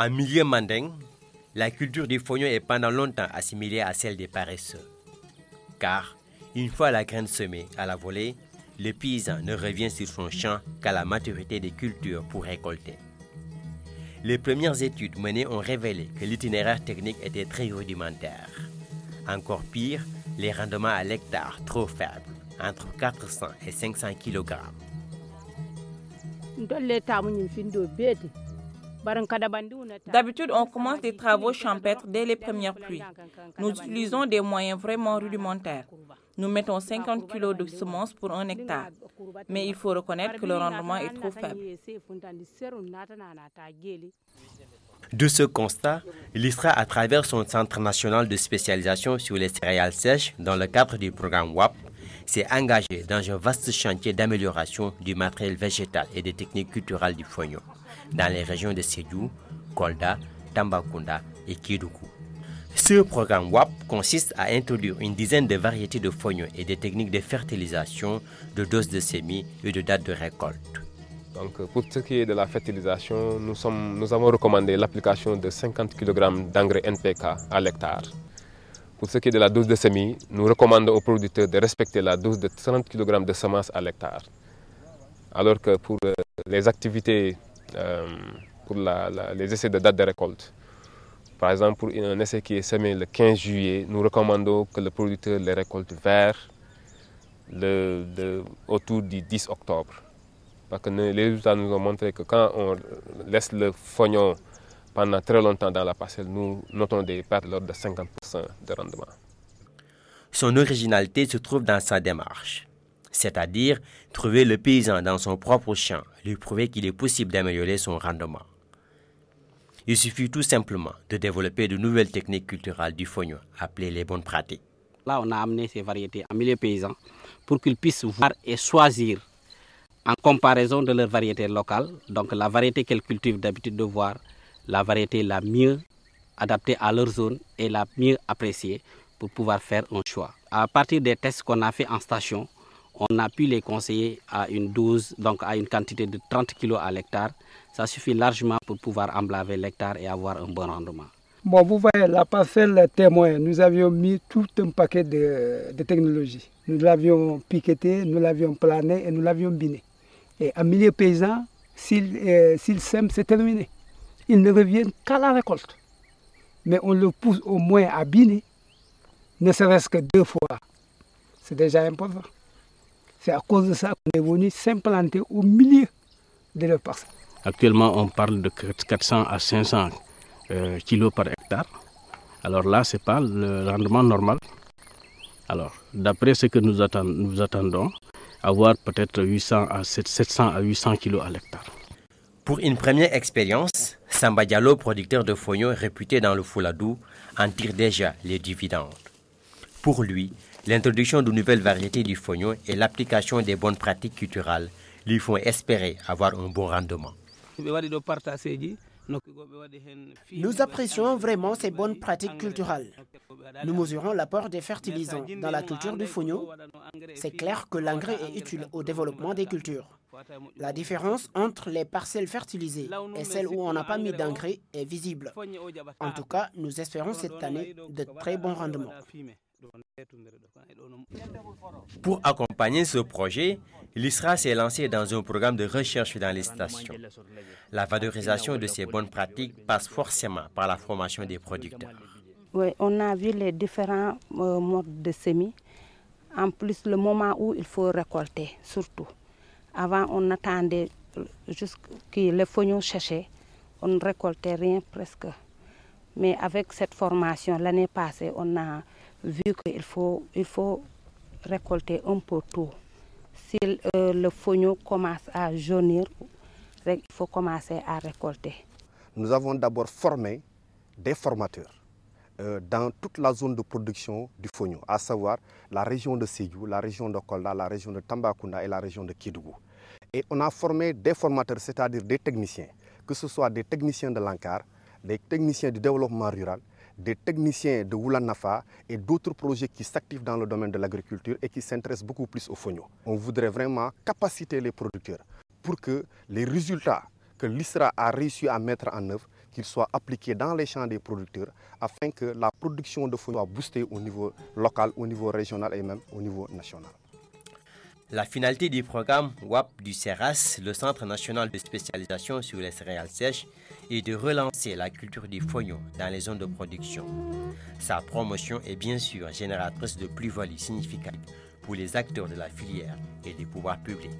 En milieu manding, la culture du fonio est pendant longtemps assimilée à celle des paresseux. Car, une fois la graine semée à la volée, le paysan ne revient sur son champ qu'à la maturité des cultures pour récolter. Les premières études menées ont révélé que l'itinéraire technique était très rudimentaire. Encore pire, les rendements à l'hectare trop faibles, entre 400 et 500 kg. D'habitude, on commence des travaux champêtres dès les premières pluies. Nous utilisons des moyens vraiment rudimentaires. Nous mettons 50 kg de semences pour 1 hectare. Mais il faut reconnaître que le rendement est trop faible. De ce constat, l'ISRA, à travers son Centre national de spécialisation sur les céréales sèches, dans le cadre du programme WAP, s'est engagé dans un vaste chantier d'amélioration du matériel végétal et des techniques culturelles du fonio, dans les régions de Sédhiou, Kolda, Tambacounda et Kédougou. Ce programme WAP consiste à introduire une dizaine de variétés de fonio et des techniques de fertilisation, de doses de semis et de dates de récolte. Donc, pour ce qui est de la fertilisation, nous avons recommandé l'application de 50 kg d'engrais NPK à l'hectare. Pour ce qui est de la dose de semis, nous recommandons aux producteurs de respecter la dose de 30 kg de semences à l'hectare. Alors que pour les activités, pour les essais de date de récolte, par exemple pour un essai qui est semé le 15 juillet, nous recommandons que le producteur les récolte vers autour du 10 octobre. Parce que les résultats nous ont montré que quand on laisse le fognon pendant très longtemps dans la parcelle, nous notons des pertes de l'ordre de 50% de rendement. Son originalité se trouve dans sa démarche, c'est-à-dire trouver le paysan dans son propre champ, lui prouver qu'il est possible d'améliorer son rendement. Il suffit tout simplement de développer de nouvelles techniques culturelles du fonio, appelées les bonnes pratiques. Là, on a amené ces variétés en milieu paysan pour qu'ils puissent voir et choisir en comparaison de leurs variétés locales, donc la variété qu'elles cultivent d'habitude de voir, la variété la mieux adaptée à leur zone et la mieux appréciée pour pouvoir faire un choix. À partir des tests qu'on a fait en station, on a pu les conseiller à une dose, donc à une quantité de 30 kg à l'hectare. Ça suffit largement pour pouvoir emblaver l'hectare et avoir un bon rendement. Bon, vous voyez, la parcelle témoin, nous avions mis tout un paquet de technologies. Nous l'avions piqueté, nous l'avions plané et nous l'avions biné. Et en milieu paysan, s'il sème, c'est terminé. Ils ne reviennent qu'à la récolte. Mais on le pousse au moins à biner, ne serait-ce que 2 fois. C'est déjà important. C'est à cause de ça qu'on est venu s'implanter au milieu de leur parcelle. Actuellement, on parle de 400 à 500 kilos par hectare. Alors là, ce n'est pas le rendement normal. Alors, d'après ce que nous attendons, avoir peut-être 700 à 800 kilos à l'hectare. Pour une première expérience, Samba Diallo, producteur de fonio réputé dans le Fouladou, en tire déjà les dividendes. Pour lui, l'introduction de nouvelles variétés du fonio et l'application des bonnes pratiques culturelles lui font espérer avoir un bon rendement. Nous apprécions vraiment ces bonnes pratiques culturelles. Nous mesurons l'apport des fertilisants dans la culture du fonio. C'est clair que l'engrais est utile au développement des cultures. La différence entre les parcelles fertilisées et celles où on n'a pas mis d'engrais est visible. En tout cas, nous espérons cette année de très bons rendements. Pour accompagner ce projet, l'ISRA s'est lancé dans un programme de recherche dans les stations. La valorisation de ces bonnes pratiques passe forcément par la formation des producteurs. Oui, on a vu les différents modes de semis. En plus, le moment où il faut récolter, surtout. Avant, on attendait jusqu'à ce que les fognons séchaient. On ne récoltait rien presque. Mais avec cette formation, l'année passée, on a vu qu'il faut récolter un peu tôt. Si le fognon commence à jaunir, il faut commencer à récolter. Nous avons d'abord formé des formateurs dans toute la zone de production du fonio, à savoir la région de Sédhiou, la région de Kolda, la région de Tambacounda et la région de Kédougou. Et on a formé des formateurs, c'est-à-dire des techniciens, que ce soit des techniciens de l'ANCAR, des techniciens du développement rural, des techniciens de Woulanafa et d'autres projets qui s'activent dans le domaine de l'agriculture et qui s'intéressent beaucoup plus au fonio. On voudrait vraiment capaciter les producteurs pour que les résultats que l'ISRA a réussi à mettre en œuvre qu'il soit appliqué dans les champs des producteurs afin que la production de fonio soit boostée au niveau local, au niveau régional et même au niveau national. La finalité du programme WAP du CERAS, le Centre national de spécialisation sur les céréales sèches, est de relancer la culture du fonio dans les zones de production. Sa promotion est bien sûr génératrice de plus-value significative pour les acteurs de la filière et des pouvoirs publics.